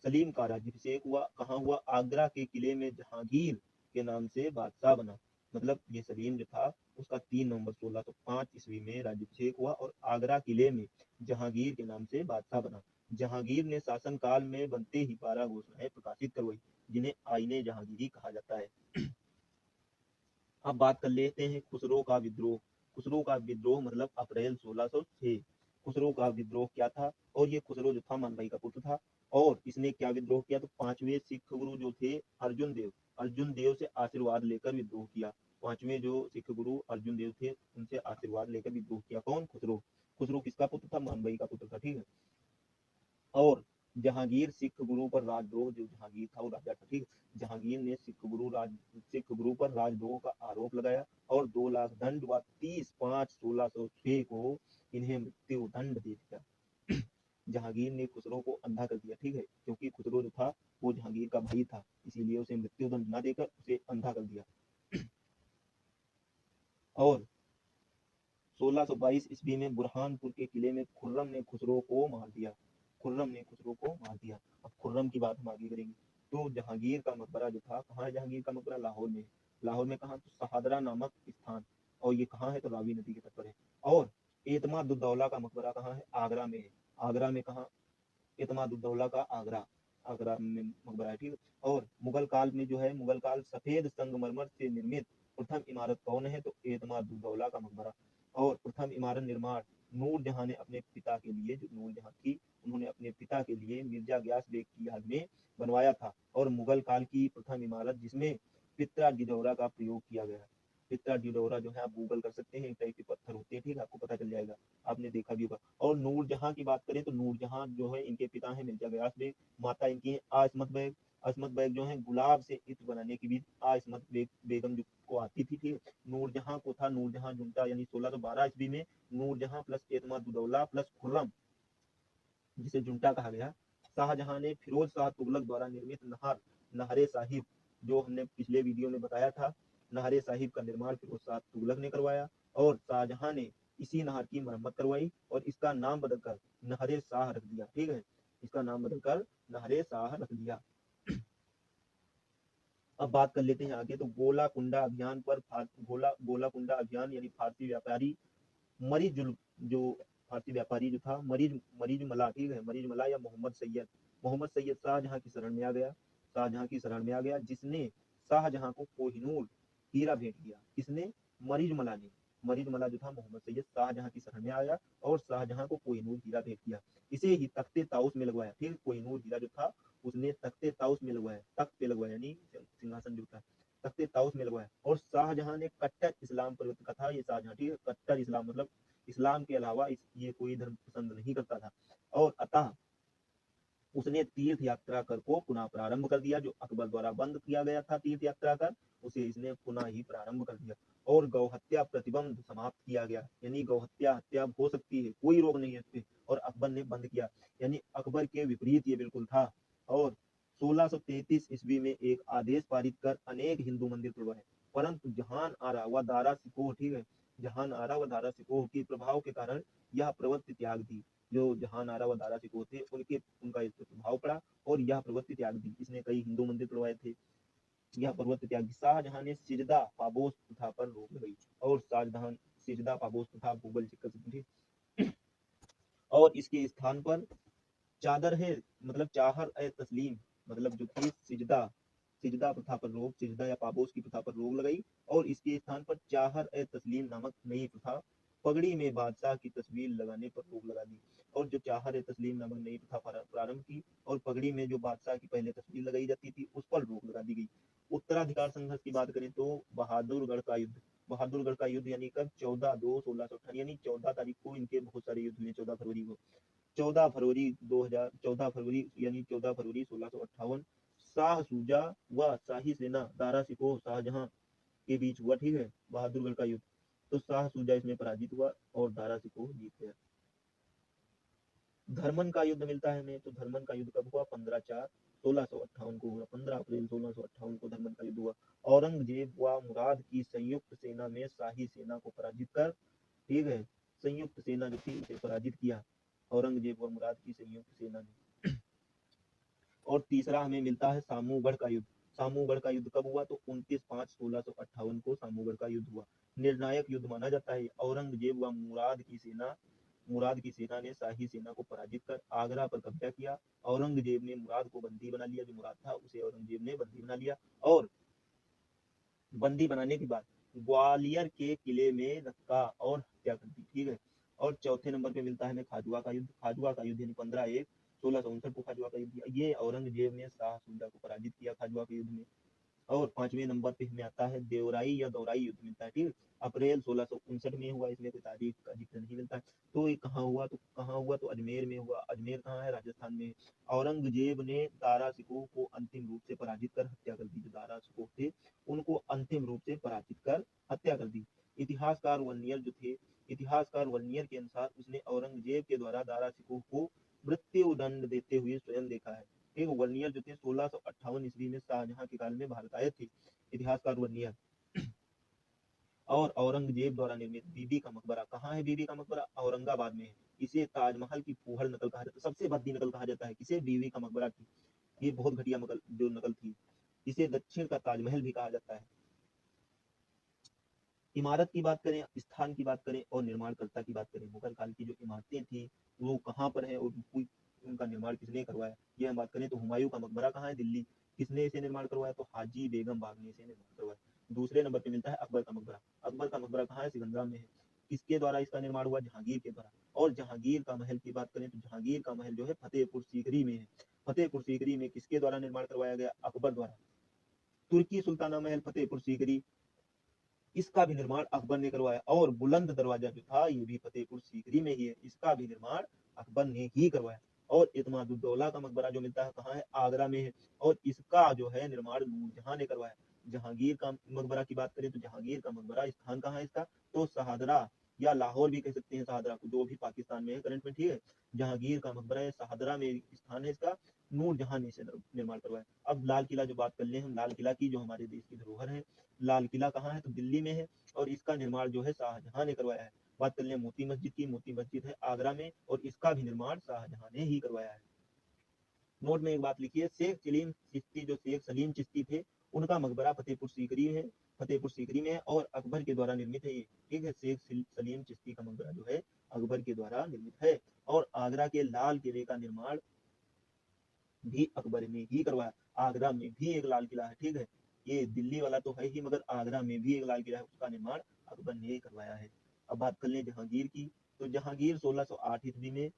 सलीम का राज्याभिषेक हुआ। कहाँ हुआ? आगरा के किले में जहांगीर के नाम से बादशाह बना। मतलब ये सलीम जो था उसका 3 नवंबर 1605 ईस्वी में राज्याभिषेक हुआ और आगरा किले में जहांगीर के नाम से बादशाह बना। जहांगीर ने शासन काल में बनते ही 12 घोषणाएं प्रकाशित करवाई, जिन्हें आईने जहांगीरी कहा जाता है। अब बात कर लेते हैं खुसरो का विद्रोह। खुसरो का विद्रोह मतलब अप्रैल 1606। खुसरो का विद्रोह क्या था? और ये खुसरो जो था मानबाई का पुत्र था। और इसने क्या विद्रोह किया? तो पांचवें सिख गुरु जो थे अर्जुन देव से आशीर्वाद लेकर विद्रोह किया। पांचवें जो सिख गुरु अर्जुन देव थे उनसे आशीर्वाद लेकर विद्रोह किया। कौन? खुसरो। खुसरो किसका पुत्र था? मानबाई का पुत्र था, ठीक है। और जहांगीर सिख गुरु पर राजद्रोह, जो जहांगीर था वो राजा था, ठीक। जहांगीर ने सिख गुरु पर राजद्रोह का आरोप लगाया और 2 लाख दंड व 30/5/1606 को इन्हें मृत्यु दंड दे दिया। जहांगीर ने खुसरो को अंधा कर दिया, ठीक है, क्योंकि खुसरो जो था वो जहांगीर का भाई था, इसीलिए उसे मृत्यु दंड न देकर उसे अंधा कर दिया। और 1622 ईस्वी में बुरहानपुर के किले में खुर्रम ने खुसरो को मार दिया। खुर्रम ने खुसरो को मार दिया। अब खुर्रम की बात हम आगे करेंगे। तो जहांगीर का मकबरा जो था, कहाँ है जहांगीर का मकबरा? लाहौर में। लाहौर में कहाँ? तो शहादरा नामक स्थान। और ये कहाँ है? तो रावी नदी के तट पर है। और एतमादुद्दौला का मकबरा कहाँ है? आगरा में है। आगरा में कहाँ? एतमादुद्दौला का आगरा आगरा में मकबरा है, ठीक है। और मुगल काल में जो है, मुगल काल सफेद संगमरमर से निर्मित प्रथम इमारत कौन है? तो एतमादुद्दौला का मकबरा। और प्रथम इमारत निर्माण नूरजहां ने अपने पिता के लिए, जो नूरजहां थी उन्होंने अपने पिता के लिए मिर्जा गयास बेग की याद में बनवाया था। और मुगल काल की प्रथम इमारत जिसमें पित्रा डिडौरा का प्रयोग किया गया। पित्रा डिडौरा जो है आप गूगल कर सकते हैं, एक टाइप के पत्थर होते हैं, ठीक है, आपको पता चल जाएगा, आपने देखा भी होगा। और नूरजहां की बात करें तो नूरजहां जो है इनके पिता हैं मिर्जा गयास बेग, माता इनकी है आसमत बेग। असमत बेग जो है गुलाब से इत्र बनाने की भी आसमत बेगम जो को आती थी, ठीक। नूरजहां को था नूरजहां जुंटा, यानी 1612 ईस्वी में नूरजहां प्लस एतमादुद्दौला प्लस खुर्रम, जिसे जुंटा कहा गया। शाहजहां ने फिरोज शाह तुगलक द्वारा निर्मित नहरे साहिब, जो हमने पिछले वीडियो में बताया था, नहरे साहिब का निर्माण फिरोज शाह तुगलक ने करवाया। और शाहजहां ने इसी नहर की मरम्मत करवाई और इसका नाम बदलकर नहरे शाह रख दिया, ठीक है। इसका नाम बदलकर नहरे शाह रख दिया। अब बात कर लेते हैं आगे। तो गोलाकुंडा अभियान पर गोलाकुंडा अभियान यानी फारसी व्यापारी मरीज जो फारसी व्यापारी जो था मरीज मला, ठीक है, मरीज मला या मोहम्मद सैयद शाहजहां की शरण में आ गया। शाहजहां की शरण में आ गया, जिसने शाहजहां को कोहिनूर हीरा भेंट किया। किसने? मरीज मला ने। मरीज मला जो था मोहम्मद सैयद शाहजहां की शरण में आया और शाहजहां को कोहिनूर हीरा भेंट किया। इसे ही तख्ते ताउस में लगवाया, ठीक। कोहिनूर हीरा जो था उसने तख्ते ताउस में लगवाया, तख्त पे लगवाया यानी सिंहासन जो था तख्ते ताउस में लगवाया। और शाहजहां ने कट्टर इस्लाम प्रवृत्त का था ये शाहजहां, ठीक है। कट्टर इस्लाम मतलब इस्लाम के अलावा ये कोई धर्म पसंद नहीं करता था। और अतः उसने तीर्थ यात्रा कर को पुनः प्रारंभ कर दिया। जो अकबर द्वारा बंद किया गया था तीर्थ यात्रा कर, उसे इसने पुनः ही प्रारंभ कर दिया। और गौहत्या प्रतिबंध समाप्त किया गया, यानी गौहत्या हत्या हो सकती है, कोई रोक नहीं है इस पे, और अकबर ने बंद किया। यानी अकबर के विपरीत ये बिल्कुल था। और 1633 ईस्वी में एक आदेश पारित कर अनेक हिंदू मंदिर तुड़वाए, परंतु जहान आरा व दारा सिकोह, ठीक है, जहान आरा व दारा सिकोह के प्रभाव के कारण यह प्रवृत्ति त्याग दी। जो जहान आरा व दारा सिकोह थे उनका इस पर प्रभाव पड़ा और यह प्रवृत्ति त्याग दी। इसने कई हिंदू मंदिर तुड़वाए थे, यह प्रवृत्ति त्याग दी। शाहजहां ने सिजदा पाबोस प्रथा पर रोक लगाई, और शाहजहां सिजदा पाबोस प्रथा गूगल चेक कर सकते थे, और इसके स्थान पर चादर है मतलब चाहर ए तस्लीम मतलब जो थी सिजदा सिजदा प्रथा पर रोक, सिजदा या पाबोस की प्रथा पर रोक लगाई, और इसके स्थान पर चाहर ए तस्लीम नामक नई प्रथा, पगड़ी में बादशाह की तस्वीर लगाने पर रोक लगा दी। और जो चाहर ए तस्लीम नामक नई प्रथा प्रारंभ की और पगड़ी में जो बादशाह की पहले तस्वीर लगाई जाती थी उस पर रोक लगा दी गई। उत्तराधिकार संघर्ष की बात करें तो बहादुरगढ़ का युद्ध यानी कब 14/2/1658 यानी 14 तारीख को इनके बहुत सारे युद्ध हुए, 14 फरवरी को, 14 फरवरी यानी 14 फरवरी 1658 शाह सूजा व शाही सेना दारा सिकोह शाहजहां के बीच हुआ, ठीक है, बहादुरगढ़ का युद्ध। तो शाह सूजा इसमें पराजित हुआ और दारा सिकोह जीत गया। धर्मन का युद्ध मिलता है हमें, तो धर्मन का युद्ध कब हुआ? 15/4/1658 को हुआ, 15 अप्रैल 1658 को धर्मन का युद्ध हुआ। औरंगजेब व मुराद की संयुक्त सेना में शाही सेना को पराजित कर, ठीक है, संयुक्त सेना जो थी उसे पराजित किया औरंगजेब और मुराद की संयुक्त सेना ने। और तीसरा हमें मिलता है सामूगढ़ का युद्ध। सामूगढ़ का युद्ध कब हुआ? तो 29/5/1658 को सामूगढ़ का युद्ध हुआ। निर्णायक युद्ध माना जाता है। औरंगजेब व मुराद की सेना ने शाही सेना को पराजित कर आगरा पर कब्जा किया। औरंगजेब ने मुराद को बंदी बना लिया, जो मुराद था उसे औरंगजेब ने बंदी बना लिया, और बंदी बनाने के बाद ग्वालियर के किले में रखा और हत्या कर दी, ठीक है। और चौथे नंबर पे मिलता है हमें खाजुआ का युद्ध। खाजुआ का युद्ध यानी 15/1/1659 को खाजुआ का युद्ध, ये औरंगजेब ने शाह सूजा को पराजित किया खाजुआ के युद्ध में। और 5वें नंबर पे हमें आता है देवराई या दौराई युद्ध मिलता है, ठीक है, अप्रैल 1659 में हुआ। इसमें कोई तारीख का जिक्र नहीं मिलता है। तो ये कहाँ हुआ? तो अजमेर में हुआ। अजमेर कहाँ है? राजस्थान में। औरंगजेब ने दारा सिकोह को अंतिम रूप से पराजित कर हत्या कर दी। जो दारा सिकोह थे उनको अंतिम रूप से पराजित कर हत्या कर दी। इतिहासकार वलनियर के अनुसार उसने औरंगजेब के द्वारा दारा सिकोह को मृत्यु दंड देते हुए स्वयं देखा है। एक वलनियर जो थे 1658 ईस्वी में शाहजहां के काल में भारत आए थे, इतिहासकार वलनियर। और औरंगजेब द्वारा निर्मित बीबी का मकबरा कहाँ है? बीबी का मकबरा औरंगाबाद में है। इसे ताजमहल की फूहड़ नकल कहा जाता है, सबसे भद्दी नकल कहा जाता है किसे? बीबी का मकबरा की। ये बहुत घटिया जो नकल थी। इसे दक्षिण का ताजमहल भी कहा जाता है। इमारत की बात करें, स्थान की बात करें और निर्माणकर्ता की बात करें, मुगल काल की जो इमारतें थी वो कहाँ पर है और उनका निर्माण किसने करवाया, ये हम बात करें तो हुमायूं का मकबरा कहाँ है? दिल्ली। किसने इसे निर्माण करवाया? तो हाजी बेगम बाग ने इसे निर्माण करवाया। दूसरे नंबर पे मिलता है अकबर का मकबरा। अकबर का मकबरा कहाँ है? सिकंदरा में है। किसके द्वारा इसका निर्माण हुआ? जहांगीर के द्वारा। और जहांगीर का महल की बात करें तो जहांगीर का महल जो है फतेहपुर सीकरी में है। फतेहपुर सीकरी में किसके द्वारा निर्माण करवाया गया? अकबर द्वारा। तुर्की सुल्ताना महल फतेहपुर सीकरी, इसका भी निर्माण अकबर ने करवाया। और बुलंद दरवाजा जो था ये भी फतेहपुर सीकरी में ही है, इसका भी निर्माण अकबर ने ही करवाया। और इत्मादुद्दौला का मकबरा जो मिलता है कहाँ है? आगरा में है। और इसका जो है निर्माण नूरजहां ने करवाया। जहांगीर का मकबरा की बात करें तो जहांगीर का मकबरा स्थान कहाँ है इसका? तो शहादरा या लाहौर भी कह सकते हैं शहादरा को, जो भी पाकिस्तान में है करंट में, ठीक है। जहांगीर का मकबरा है, शहादरा में स्थान है इसका। नूरजहां ने इसे निर्माण करवाया। अब लाल किला जो बात कर ले हम, लाल किला की जो हमारे देश की धरोहर है, लाल किला कहाँ है? तो दिल्ली में है। और इसका निर्माण जो है शाहजहां ने करवाया है। बात कर ले मोती मस्जिद की, मोती मस्जिद है आगरा में और इसका भी निर्माण शाहजहां ने ही करवाया है। नोट में एक बात लिखिए, शेख सलीम चिश्ती थे, उनका मकबरा फतेहपुर सीकरी है, और अकबर के द्वारा निर्मित है ये, ठीक है। शेख सलीम चिश्ती का मकबरा जो है अकबर के द्वारा निर्मित है। और आगरा के लाल किले का निर्माण भी अकबर ने ही करवाया। आगरा में भी एक लाल किला है, ठीक है। ये दिल्ली वाला तो है ही, मगर आगरा में भी एक लाल किला है, उसका निर्माण अकबर ने करवाया है। अब बात कर ले जहांगीर की, तो जहांगीर 1608 ईस्वी में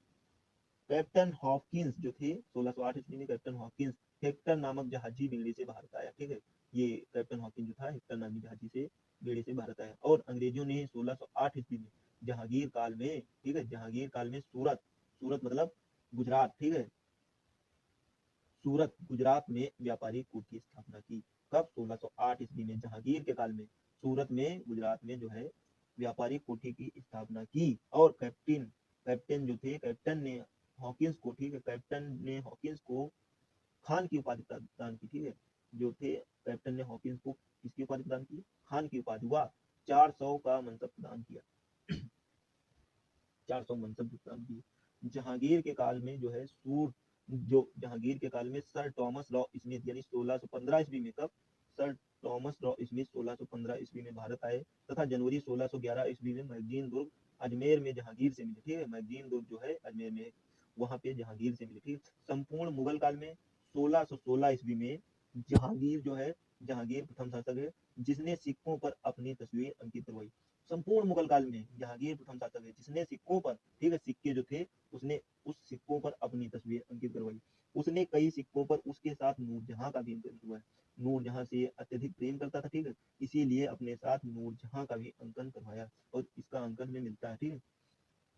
कैप्टन हॉकिंस जो थे, 1608 ईस्वी में कैप्टन हॉकिंस हेक्टर नामक जहाजी बेड़े से भारत आया, ठीक है। ये कैप्टन हॉकिंस जो था हेक्टर नामी जहाजी से बेड़े से भारत आया। और अंग्रेजों ने 1608 ईस्वी में जहांगीर काल में, ठीक है, जहांगीर काल में सूरत मतलब गुजरात, ठीक है, सूरत गुजरात में व्यापारी कोर्ट की स्थापना की। कब? 1608 ईस्वी में जहांगीर के काल में सूरत में गुजरात में जो है व्यापारी कोठी की स्थापना की। और कैप्टन जो थे, कैप्टन ने हॉकिंस को, ठीक है, कैप्टन ने हॉकिंस को खान की उपाधि प्रदान की, ठीक है। जो थे कैप्टन ने हॉकिंस को किसकी उपाधि प्रदान की, खान की उपाधि, व 400 का मनसब प्रदान किया 400 मनसब प्रदान किए। जहांगीर के काल में जो है जहांगीर के काल में सर थॉमस रॉ स्मिथ यानी 1615 ईस्वी में, कब, सर थॉमस रॉ स्मिथ 1615 ईस्वी में भारत आए तथा जनवरी 1611 ईस्वी में मैगजीन दुर्ग अजमेर में जहांगीर से मिले, ठीक है। मैगजीन दुर्ग जो है अजमेर में, वहां पे जहांगीर से मिले, ठीक। संपूर्ण मुगल काल में 1616 ईस्वी में जहांगीर जो है, जहांगीर प्रथम शासक है जिसने सिक्कों पर अपनी तस्वीर अंकित करवाई। संपूर्ण मुगल काल में जहांगीर प्रथम शासक है जिसने सिक्कों पर, ठीक है, सिक्के जो थे उसने उस सिक्कों पर अपनी तस्वीर अंकित करवाई। उसने कई सिक्कों पर उसके साथ नूरजहां का भी अंकन करवाया। नूरजहां से अत्यधिक प्रेम करता था, ठीक है, इसीलिए अपने साथ नूरजहां का भी अंकन करवाया और इसका अंकन में मिलता है, ठीक है।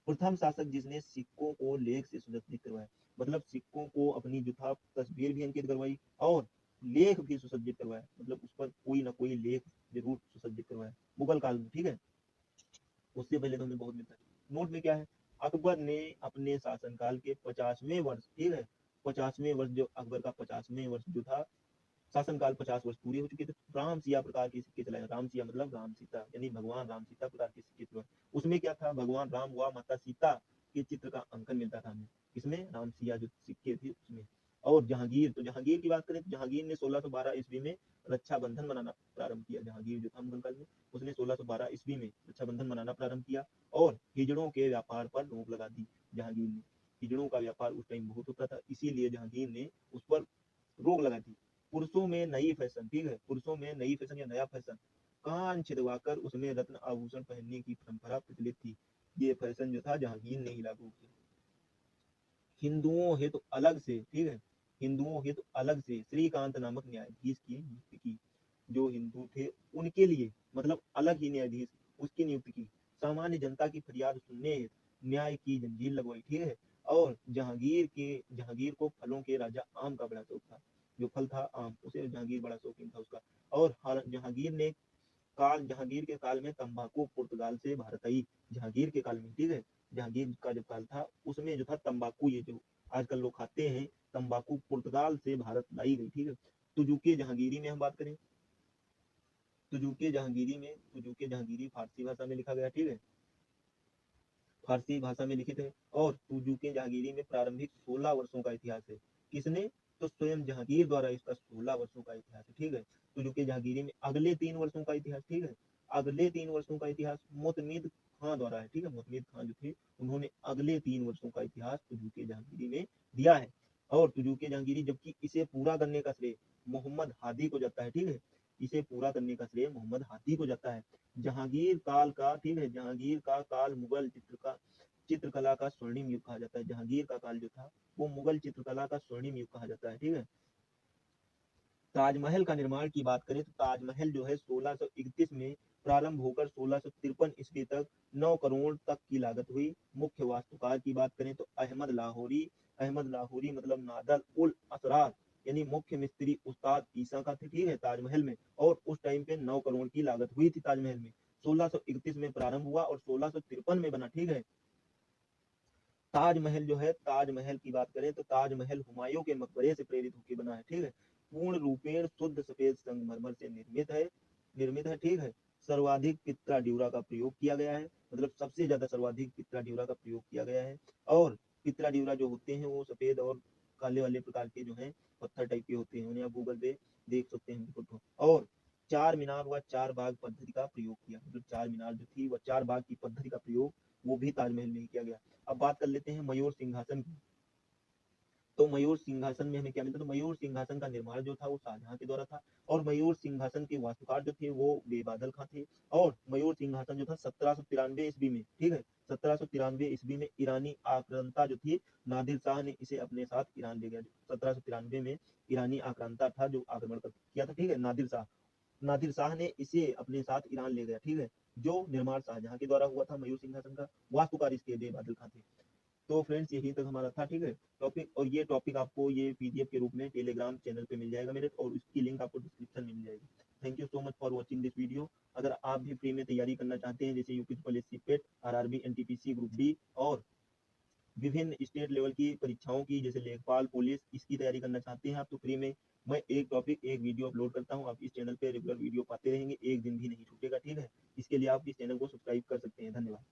प्रथम शासक जिसने सिक्कों को लेख से सुसज्जित करवाया, मतलब सिक्कों को अपनी जो था तस्वीर भी अंकित करवाई और लेख भी सुसज्जित करवाया, मतलब उस पर कोई ना कोई लेख जरूर सुसज्जित करवाया मुगल काल में, ठीक है। उससे पहले तो हमें बहुत मिलता है। नोट में क्या है, अकबर ने अपने शासनकाल के 50वें वर्ष, ठीक है, 50वें वर्ष, जो अकबर का 50वें वर्ष जो था, शासनकाल 50 वर्ष पूरे हो चुके थे, राम सिया प्रकार के सिक्के चलाए। राम सिया मतलब राम सीता यानी भगवान राम सीता प्रकार के सिक्के चलाए। उसमें क्या था, भगवान राम व माता सीता के चित्र का अंकन मिलता था हमें, इसमें राम सिया जो सिक्के थे उसमें। और जहांगीर, तो जहांगीर की बात करें तो जहांगीर ने 1612 ईस्वी में रक्षाबंधन मनाना प्रारंभ किया। जहांगीर जो था मुगल काल में, उसने 1612 ईस्वी में रक्षाबंधन मनाना प्रारंभ किया और हिजड़ों के व्यापार पर रोक लगा दी। जहांगीर ने, हिजड़ों का व्यापार उस टाइम बहुत होता था, इसीलिए जहांगीर ने उस पर रोक लगा दी। पुरुषों में नई फैशन, ठीक है, पुरुषों में नई फैशन या नया फैशन, कान छिदवाकर उसमें रत्न आभूषण पहनने की परंपरा प्रचलित थी। ये फैशन जो था जहांगीर ने ही लागू किया। हिंदुओं हेतु तो अलग से, ठीक है, हिंदुओं हेतु तो अलग से श्रीकांत नामक न्यायाधीश की नियुक्ति की। जो हिंदू थे उनके लिए मतलब अलग ही न्यायाधीश उसकी नियुक्ति की। सामान्य जनता की फरियाद सुनने हेतु न्याय की जंजीर लगवाई, ठीक है। और जहांगीर को फलों के राजा आम का बड़ा शौक था। जो फल था आम, उसे जहांगीर बड़ा शौकीन था उसका। और जहांगीर के काल में तंबाकू पुर्तगाल से भारत आई। जहांगीर के काल में, ठीक है, जहांगीर का जब काल था उसमें जो था तंबाकू, ये जो आजकल लोग खाते हैं तंबाकू, पुर्तगाल से भारत लाई गई, ठीक है। तुजुके जहांगीरी में हम बात करें, तुजुके जहांगीरी फारसी भाषा में लिखा गया, ठीक है, फारसी भाषा में लिखित है। और तुजुके जहांगीरी में प्रारंभिक 16 वर्षों का इतिहास है। किसने, तो स्वयं जहांगीर द्वारा इसका 16 वर्षों का इतिहास है, ठीक है। तुजुके जहांगीरी में अगले 3 वर्षों का इतिहास, ठीक है, अगले 3 वर्षों का इतिहास मुतमिद खां द्वारा है, ठीक है। मुतमिद खां जो थे उन्होंने अगले 3 वर्षों का इतिहास तुजुके जहांगीरी में दिया है। और तुजुके जहांगीरी, जबकि इसे पूरा करने का श्रेय मोहम्मद हादी को जाता है, ठीक है, इसे पूरा करने का श्रेय मोहम्मद हादी को जाता है। जहांगीर काल का, ठीक है, जहांगीर का काल मुगल चित्रकला का स्वर्णिम युग कहा जाता है। जहांगीर का काल जो था वो मुगल चित्रकला का स्वर्णिम युग कहा जाता है, ठीक है। ताजमहल का निर्माण की बात करें तो ताजमहल जो है 1631 में प्रारंभ होकर 1653 ईस्वी तक 9 करोड़ तक की लागत हुई। मुख्य वास्तुकार की बात करें तो अहमद लाहौरी मतलब नादर उल असरार यानी मुख्य मिस्त्री उस्ताद ईसा का थे, ठीक है, ताजमहल में। और उस टाइम पे 9 करोड़ की लागत हुई थी ताजमहल में। 1631 में प्रारंभ हुआ और 1653 में बना, ठीक है। ताजमहल जो है, ताजमहल की बात करें तो ताजमहल हुमायूं के मकबरे से प्रेरित होकर बना है, ठीक है। पूर्ण रूपेण शुद्ध सफेद संगमरमर से निर्मित है, ठीक है। सर्वाधिक पित्रा ड्यूरा का प्रयोग किया गया है, मतलब सबसे ज्यादा सर्वाधिक पित्रा ड्यूरा का प्रयोग किया गया है। और पित्रा ड्यूरा जो होते हैं वो सफेद और काले वाले प्रकार के जो है पत्थर टाइप के होते हैं, उन्हें आप गूगल पे देख सकते हैं फोटो। और चार मीनार व चार बाग पद्धति का प्रयोग किया, मतलब चार मीनार जो थी वह चार बाग की पद्धति का प्रयोग वो भी ताजमहल में ही किया गया। अब बात कर लेते हैं मयूर सिंहासन की। तो मयूर सिंहासन में हमें क्या मिलता है, तो मयूर सिंहासन का निर्माण जो था वो शाहजहां के द्वारा था। और मयूर सिंहासन के वास्तुकार जो थे वो बेबादल खां थे। और मयूर सिंहासन जो था 1793 ईस्वी में, ठीक है, 1793 ईस्वी में ईरानी आक्रांता जो थी नादिर शाह ने इसे अपने साथ ईरान ले गया। 1793 में ईरानी आक्रांता था जो आक्रमण किया था, ठीक है, नादिर शाह ने इसे अपने साथ ईरान ले गया, ठीक है। जो निर्माण शाहजहां के द्वारा हुआ था मयूर सिंहासन का, वास्तुकार इसके बेबादल खां थे। तो फ्रेंड्स यही तक हमारा था, ठीक है, टॉपिक। और ये टॉपिक आपको ये पीडीएफ के रूप में टेलीग्राम चैनल पे मिल जाएगा मेरे, और उसकी लिंक आपको डिस्क्रिप्शन में मिल जाएगी। Thank you so much for watching this video. अगर आप भी फ्री में तैयारी करना चाहते हैं जैसे UP police CIPET, RRB, NTPC group D और विभिन्न स्टेट लेवल की परीक्षाओं की, जैसे लेखपाल, पुलिस, इसकी तैयारी करना चाहते हैं आप, तो फ्री में मैं एक टॉपिक एक वीडियो अपलोड करता हूँ। आप इस चैनल पे रेगुलर वीडियो पाते रहेंगे, एक दिन भी नहीं छूटेगा, ठीक है। इसके लिए आप इस चैनल को सब्सक्राइब कर सकते हैं। धन्यवाद।